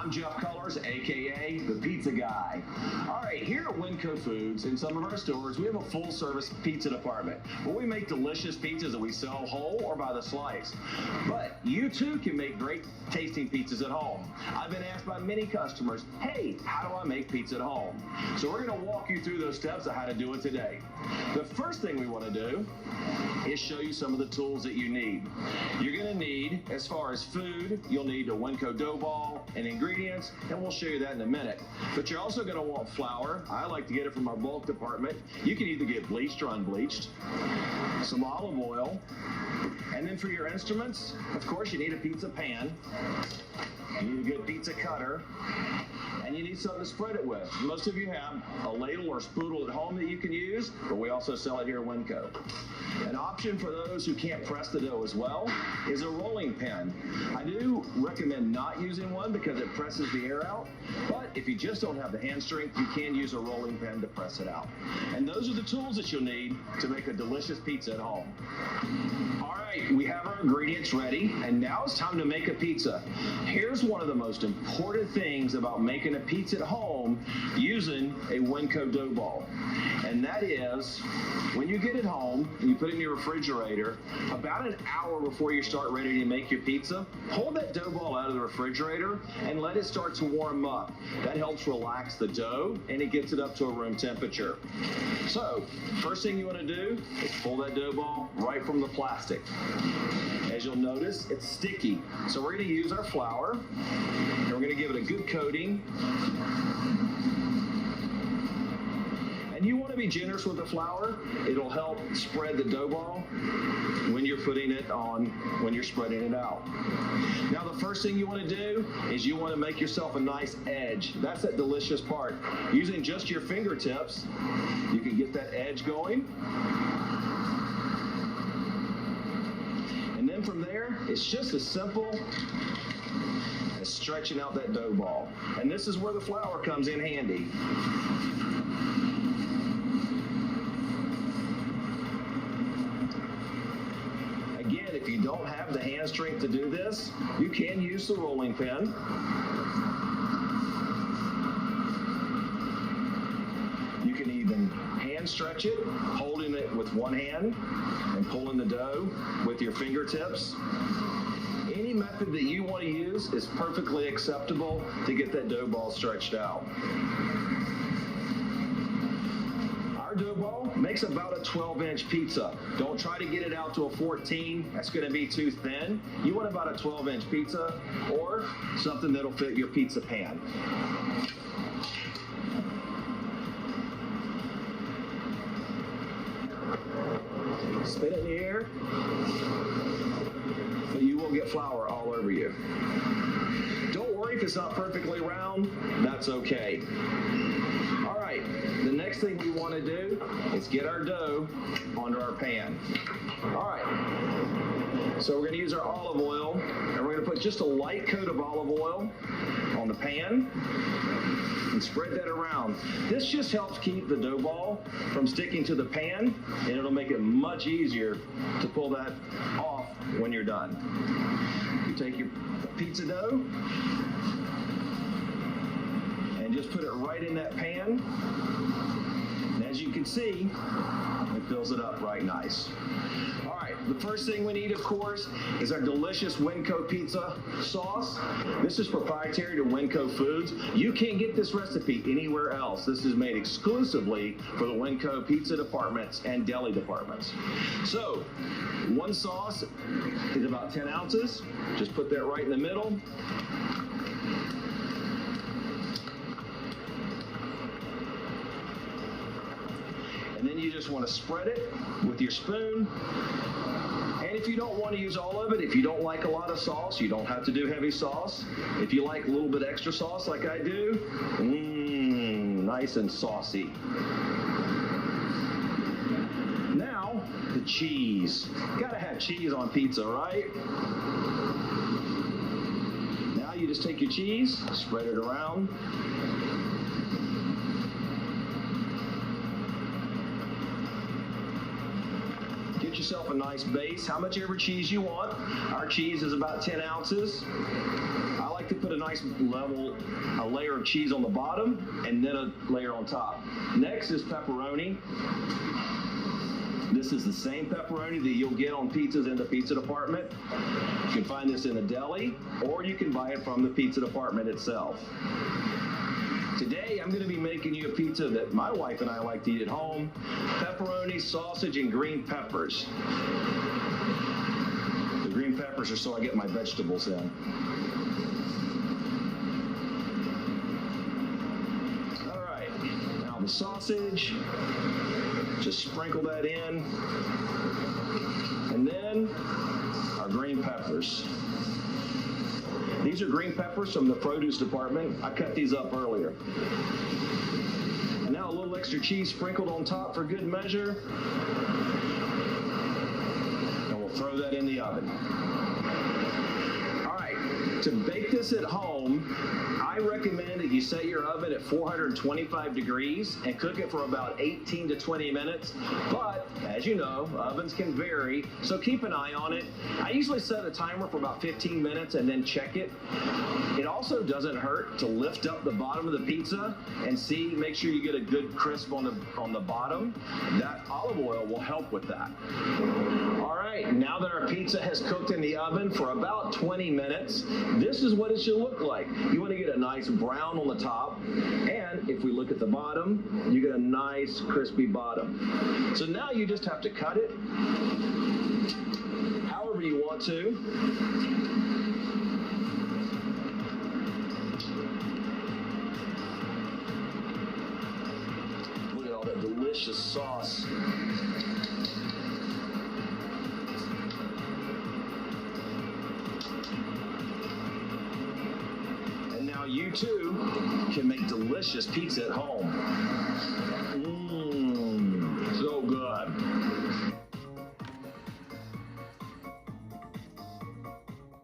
I'm Jeff Cullers, aka the Pizza Guy. All right, here at Winco Foods, in some of our stores, we have a full-service pizza department where we make delicious pizzas that we sell whole or by the slice. But you too can make great tasting pizzas at home. I've been asked by many customers, hey, how do I make pizza at home? So we're going to walk you through those steps of how to do it today. The first thing we want to do is show you some of the tools that you need. You're going to need, as far as food, you'll need a Winco dough ball and ingredients, and we'll show you that in a minute. But you're also going to want flour. I like to get it from our bulk department. You can either get bleached or unbleached, some olive oil, and then for your instruments, of course, you need a pizza pan, you need a good pizza cutter, and you need something to spread it with. Most of you have a ladle or spoodle at home that you can use, but we also sell it here at Winco. An option for those who can't press the dough as well is a rolling pin. I do recommend not using one because it presses the air out, but if you just don't have the hand strength, you can use a rolling pin to press it out. And those are the tools that you'll need to make a delicious pizza at home. All right, we have our ingredients ready, and now it's time to make a pizza. Here's one of the most important things about making a pizza at home using a Winco dough ball. And that is, when you get it home and you put it in your refrigerator, about an hour before you start ready to make your pizza, pull that dough ball out of the refrigerator and let it start to warm up. That helps relax the dough and it gets it up to a room temperature. So, first thing you want to do is pull that dough ball right from the plastic. As you'll notice, it's sticky. So we're going to use our flour and we're going to give it a good coating. And you want to be generous with the flour. It'll help spread the dough ball when you're putting it on, when you're spreading it out. Now the first thing you want to do is you want to make yourself a nice edge. That's that delicious part. Using just your fingertips, you can get that edge going. And then from there, it's just as simple as stretching out that dough ball. And this is where the flour comes in handy. Again, if you don't have the hand strength to do this, you can use the rolling pin. You can even hand stretch it, holding it with one hand and pulling the dough with your fingertips. Any method that you want to use is perfectly acceptable to get that dough ball stretched out. Our dough ball makes about a 12-inch pizza. Don't try to get it out to a 14. That's going to be too thin. You want about a 12-inch pizza or something that'll fit your pizza pan. Spin it in the air, but you will get flour all over you. Don't worry if it's not perfectly round, that's okay. All right, the next thing we want to do is get our dough onto our pan. All right, so we're going to use our olive oil, and we're going to put just a light coat of olive oil on the pan and spread that around. This just helps keep the dough ball from sticking to the pan, and it'll make it much easier to pull that off when you're done. You take your pizza dough and just put it right in that pan. And as you can see, it fills it up right nice. All right, the first thing we need, of course, is our delicious Winco pizza sauce. This is proprietary to Winco Foods. You can't get this recipe anywhere else. This is made exclusively for the Winco pizza departments and deli departments. So, one sauce is about 10 ounces. Just put that right in the middle. And then you just want to spread it with your spoon. And if you don't want to use all of it, if you don't like a lot of sauce, you don't have to do heavy sauce. If you like a little bit extra sauce like I do, nice and saucy. Now, the cheese. Gotta have cheese on pizza, right? Now you just take your cheese, spread it around. Get yourself a nice base, how much ever cheese you want. Our cheese is about 10 ounces. I like to put a nice a layer of cheese on the bottom and then a layer on top. Next is pepperoni. This is the same pepperoni that you'll get on pizzas in the pizza department. You can find this in a deli, or you can buy it from the pizza department itself. Today, I'm going to be making you a pizza that my wife and I like to eat at home. Pepperoni, sausage, and green peppers. The green peppers are so I get my vegetables in. All right, now the sausage. Just sprinkle that in. And then our green peppers. These are green peppers from the produce department. I cut these up earlier. And now a little extra cheese sprinkled on top for good measure. And we'll throw that in the oven. All right, to bake this at home, I recommend that you set your oven at 425 degrees and cook it for about 18 to 20 minutes. But as you know, ovens can vary, so keep an eye on it. I usually set a timer for about 15 minutes and then check it. It also doesn't hurt to lift up the bottom of the pizza and make sure you get a good crisp on the bottom. That olive oil will help with that. All right, now that our pizza has cooked in the oven for about 20 minutes, this is what it should look like. You want to get a nice brown on the top, and if we look at the bottom, you get a nice crispy bottom. So now you just have to cut it however you want to. Look at all that delicious sauce. You too can make delicious pizza at home.